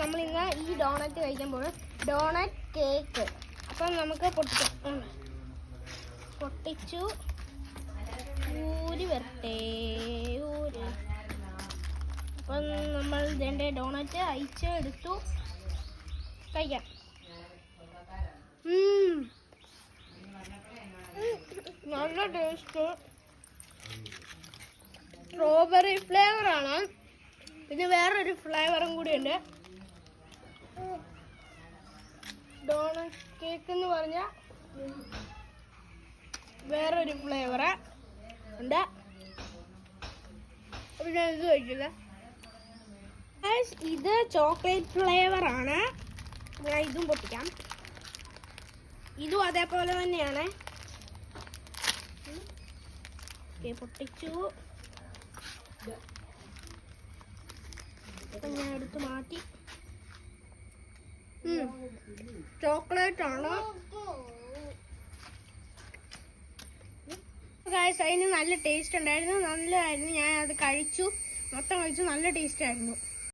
നമ്മളിന്ന് ഈ ഡോണറ്റ് കഴിക്കുമ്പോൾ ഡോണറ്റ് കേക്ക്. അപ്പം നമുക്ക് പൊട്ടിക്കാം. പൊട്ടിച്ചു ഊരി വരട്ടെ ഊര്. അപ്പം നമ്മൾ ഇതിൻ്റെ ഡോണറ്റ് അയച്ചെടുത്തു. കഴിക്കാം. നല്ല ടേസ്റ്റ്. സ്ട്രോബെറി ഫ്ലേവറാണ്. പിന്നെ വേറൊരു ഫ്ലേവറും കൂടിയുണ്ട്. ഡോണറ്റ് കേക്ക് എന്ന് പറഞ്ഞാൽ വേറൊരു ഫ്ലേവറ് ഉണ്ട്. അപ്പം ഞാൻ ഇത് കഴിക്കില്ല. ഇത് ചോക്ലേറ്റ് ഫ്ലേവറാണ്. ഞാൻ ഇതും പൊട്ടിക്കാം. ഇതും അതേപോലെ തന്നെയാണ്. പൊട്ടിച്ചു. ഞാൻ എടുത്ത് മാറ്റി. ചോക്ലേറ്റ് ആണ്. അതിന് നല്ല ടേസ്റ്റ് ഉണ്ടായിരുന്നു. നല്ലതായിരുന്നു. ഞാൻ അത് കഴിച്ചു. മൊത്തം കഴിച്ചു. നല്ല ടേസ്റ്റ് ആയിരുന്നു.